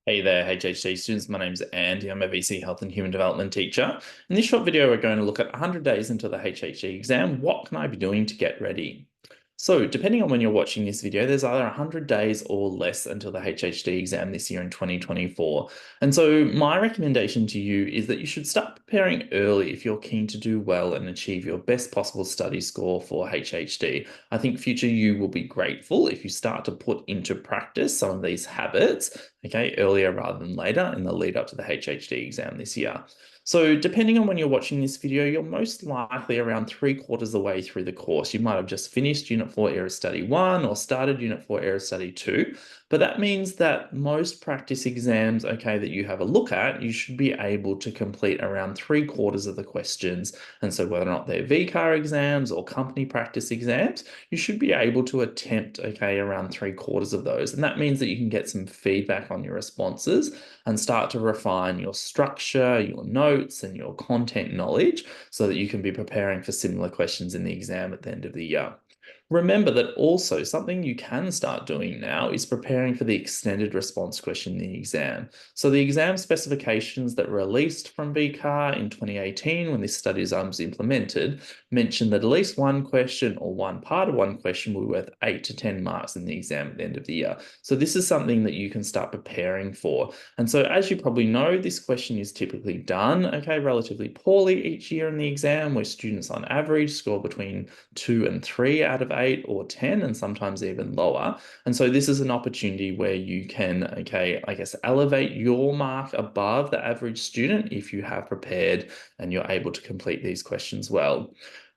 Hey there, HHD students. My name's Andy. I'm a VCE Health and Human Development teacher. In this short video, we're going to look at 100 days until the HHD exam. What can I be doing to get ready? So, depending on when you're watching this video, there's either 100 days or less until the HHD exam this year in 2024. And so, my recommendation to you is that you should start preparing early if you're keen to do well and achieve your best possible study score for HHD. I think future you will be grateful if you start to put into practice some of these habits, okay, earlier rather than later in the lead up to the HHD exam this year. So depending on when you're watching this video, you're most likely around 3/4 the way through the course. You might have just finished Unit 4 Area Study 1 or started Unit 4 Area Study 2. But that means that most practice exams, okay, that you have a look at, you should be able to complete around 3/4 of the questions. And so whether or not they're VCAR exams or company practice exams, you should be able to attempt, okay, around 3/4 of those. And that means that you can get some feedback on your responses and start to refine your structure, your notes, and your content knowledge so that you can be preparing for similar questions in the exam at the end of the year. Remember that also something you can start doing now is preparing for the extended response question in the exam. So the exam specifications that were released from VCAR in 2018 when this study was implemented mentioned that at least one question or one part of one question will be worth 8 to 10 marks in the exam at the end of the year. So this is something that you can start preparing for. And so as you probably know, this question is typically done, okay, relatively poorly each year in the exam, where students on average score between 2 and 3 out of 8 or 10, and sometimes even lower. And so this is an opportunity where you can, okay, I guess, elevate your mark above the average student if you have prepared and you're able to complete these questions well.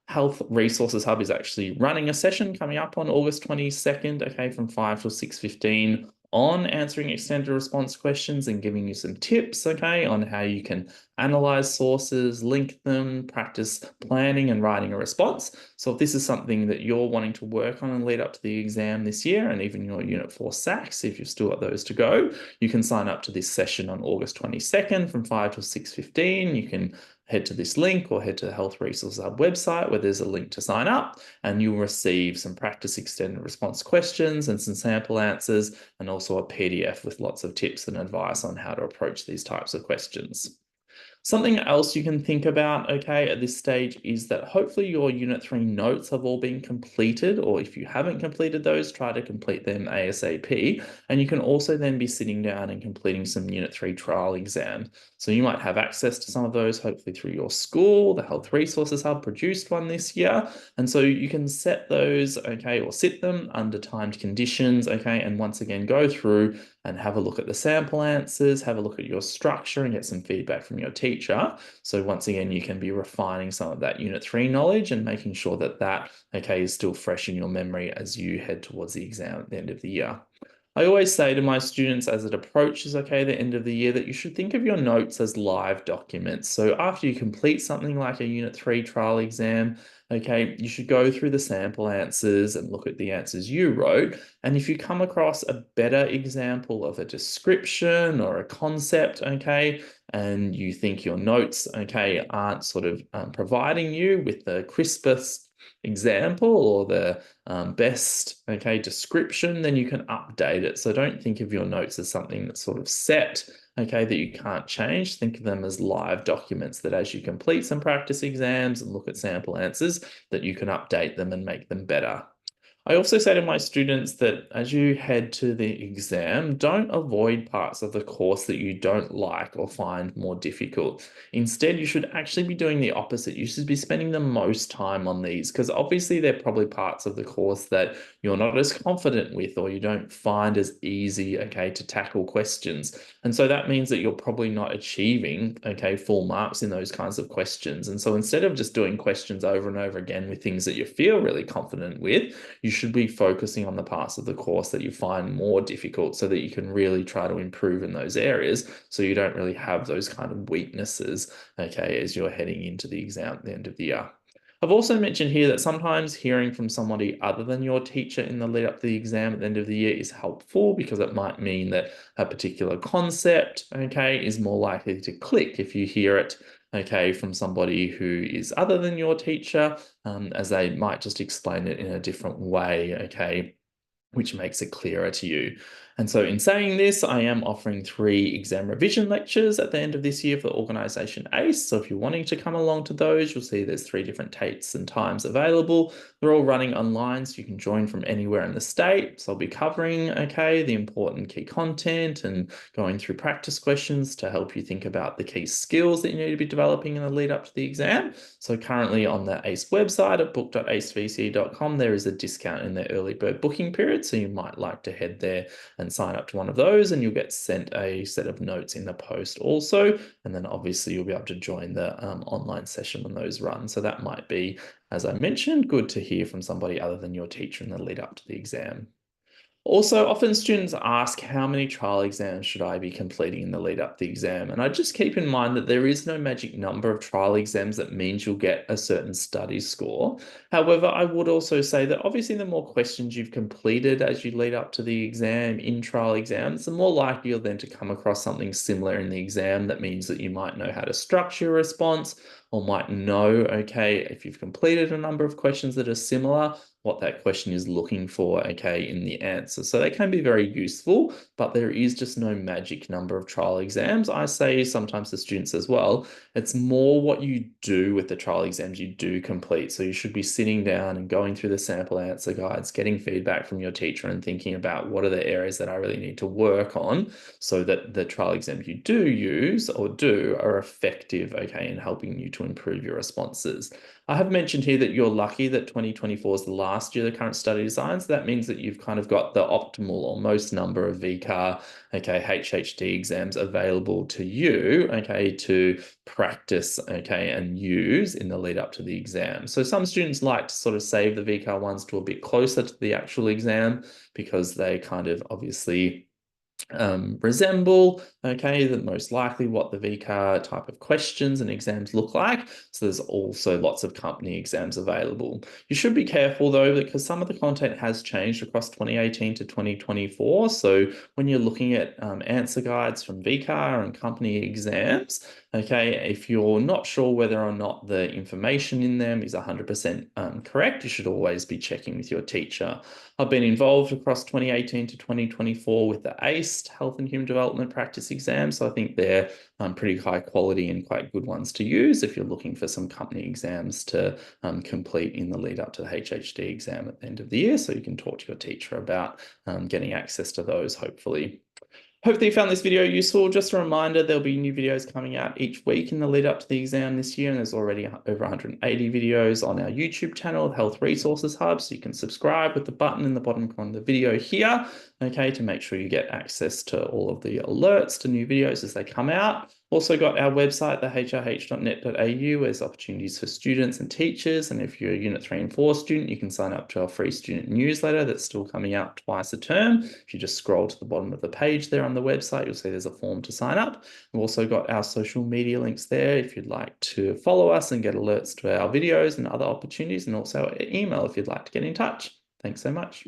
Health Resources Hub is actually running a session coming up on August 22nd, okay, from 5 till 6:15 on answering extended response questions and giving you some tips, okay, on how you can analyze sources, link them, practice planning and writing a response. So if this is something that you're wanting to work on and lead up to the exam this year, and even your Unit 4 SACs, if you've still got those to go, you can sign up to this session on August 22nd from 5 till 6:15. You can head to this link or head to the Health Resources Hub website where there's a link to sign up, and you'll receive some practice extended response questions and some sample answers, and also a PDF with lots of tips and advice on how to approach these types of questions. Something else you can think about, okay, at this stage is that hopefully your Unit 3 notes have all been completed, or if you haven't completed those, try to complete them ASAP. And you can also then be sitting down and completing some Unit 3 trial exam. So you might have access to some of those, hopefully through your school. The Health Resources Hub produced one this year. And so you can set those, okay, or sit them under timed conditions, okay, and once again go through and have a look at the sample answers, have a look at your structure and get some feedback from your teacher. So once again, you can be refining some of that Unit 3 knowledge and making sure that that, okay, is still fresh in your memory as you head towards the exam at the end of the year. I always say to my students as it approaches, okay, the end of the year, that you should think of your notes as live documents. So after you complete something like a Unit 3 trial exam, okay, you should go through the sample answers and look at the answers you wrote. And if you come across a better example of a description or a concept, okay, and you think your notes, okay, aren't sort of providing you with the crispest example or the best, okay, description, then you can update it. So don't think of your notes as something that's sort of set, okay, that you can't change. Think of them as live documents that as you complete some practice exams and look at sample answers, that you can update them and make them better. I also say to my students that as you head to the exam, don't avoid parts of the course that you don't like or find more difficult. Instead, you should actually be doing the opposite. You should be spending the most time on these because obviously they're probably parts of the course that you're not as confident with or you don't find as easy, okay, to tackle questions. And so that means that you're probably not achieving, okay, full marks in those kinds of questions. And so instead of just doing questions over and over again with things that you feel really confident with, you should be focusing on the parts of the course that you find more difficult so that you can really try to improve in those areas so you don't really have those kind of weaknesses, okay, as you're heading into the exam at the end of the year. I've also mentioned here that sometimes hearing from somebody other than your teacher in the lead up to the exam at the end of the year is helpful because it might mean that a particular concept, okay, is more likely to click if you hear it, okay, from somebody who is other than your teacher, as they might just explain it in a different way, okay, which makes it clearer to you. And so in saying this, I am offering 3 exam revision lectures at the end of this year for Organisation ACE. So if you're wanting to come along to those, you'll see there's 3 different dates and times available. They're all running online, so you can join from anywhere in the state. So I'll be covering, the important key content and going through practice questions to help you think about the key skills that you need to be developing in the lead up to the exam. So currently on the ACE website at book.acevce.com, there is a discount in the early bird booking period. So you might like to head there and sign up to one of those, and you'll get sent a set of notes in the post also. And then obviously you'll be able to join the online session when those run. So that might be, as I mentioned, good to hear from somebody other than your teacher in the lead up to the exam. Also, often students ask how many trial exams should I be completing in the lead up to the exam? And I just keep in mind that there is no magic number of trial exams that means you'll get a certain study score. However, I would also say that obviously the more questions you've completed as you lead up to the exam in trial exams, the more likely you're then to come across something similar in the exam. That means that you might know how to structure a response, or might know, if you've completed a number of questions that are similar, what that question is looking for, in the answer. So they can be very useful, but there is just no magic number of trial exams. I say sometimes to students as well, it's more what you do with the trial exams you do complete. So you should be sitting down and going through the sample answer guides, getting feedback from your teacher and thinking about what are the areas that I really need to work on so that the trial exams you do use or do are effective, in helping you to improve your responses. I have mentioned here that you're lucky that 2024 is the last year of the current study design. So that means that you've kind of got the optimal or most number of VCAR, HHD exams available to you, to practice, and use in the lead up to the exam. So some students like to sort of save the VCAR ones to a bit closer to the actual exam because they kind of obviously resemble, the most likely what the VCAR type of questions and exams look like. So there's also lots of company exams available. You should be careful though, because some of the content has changed across 2018 to 2024. So when you're looking at answer guides from VCAR and company exams, if you're not sure whether or not the information in them is 100% correct, you should always be checking with your teacher. I've been involved across 2018 to 2024 with the ACE Health and Human Development Practice exams. So I think they're pretty high quality and quite good ones to use if you're looking for some company exams to complete in the lead up to the HHD exam at the end of the year. So you can talk to your teacher about getting access to those, hopefully. Hopefully you found this video useful. Just a reminder, there'll be new videos coming out each week in the lead up to the exam this year, and there's already over 180 videos on our YouTube channel, the Health Resources Hub, so you can subscribe with the button in the bottom corner of the video here, to make sure you get access to all of the alerts to new videos as they come out. Also got our website, the hrh.net.au, there's opportunities for students and teachers. And if you're a Unit 3 and 4 student, you can sign up to our free student newsletter that's still coming out twice a term. If you just scroll to the bottom of the page there on the website, you'll see there's a form to sign up. We've also got our social media links there if you'd like to follow us and get alerts to our videos and other opportunities, and also email if you'd like to get in touch. Thanks so much.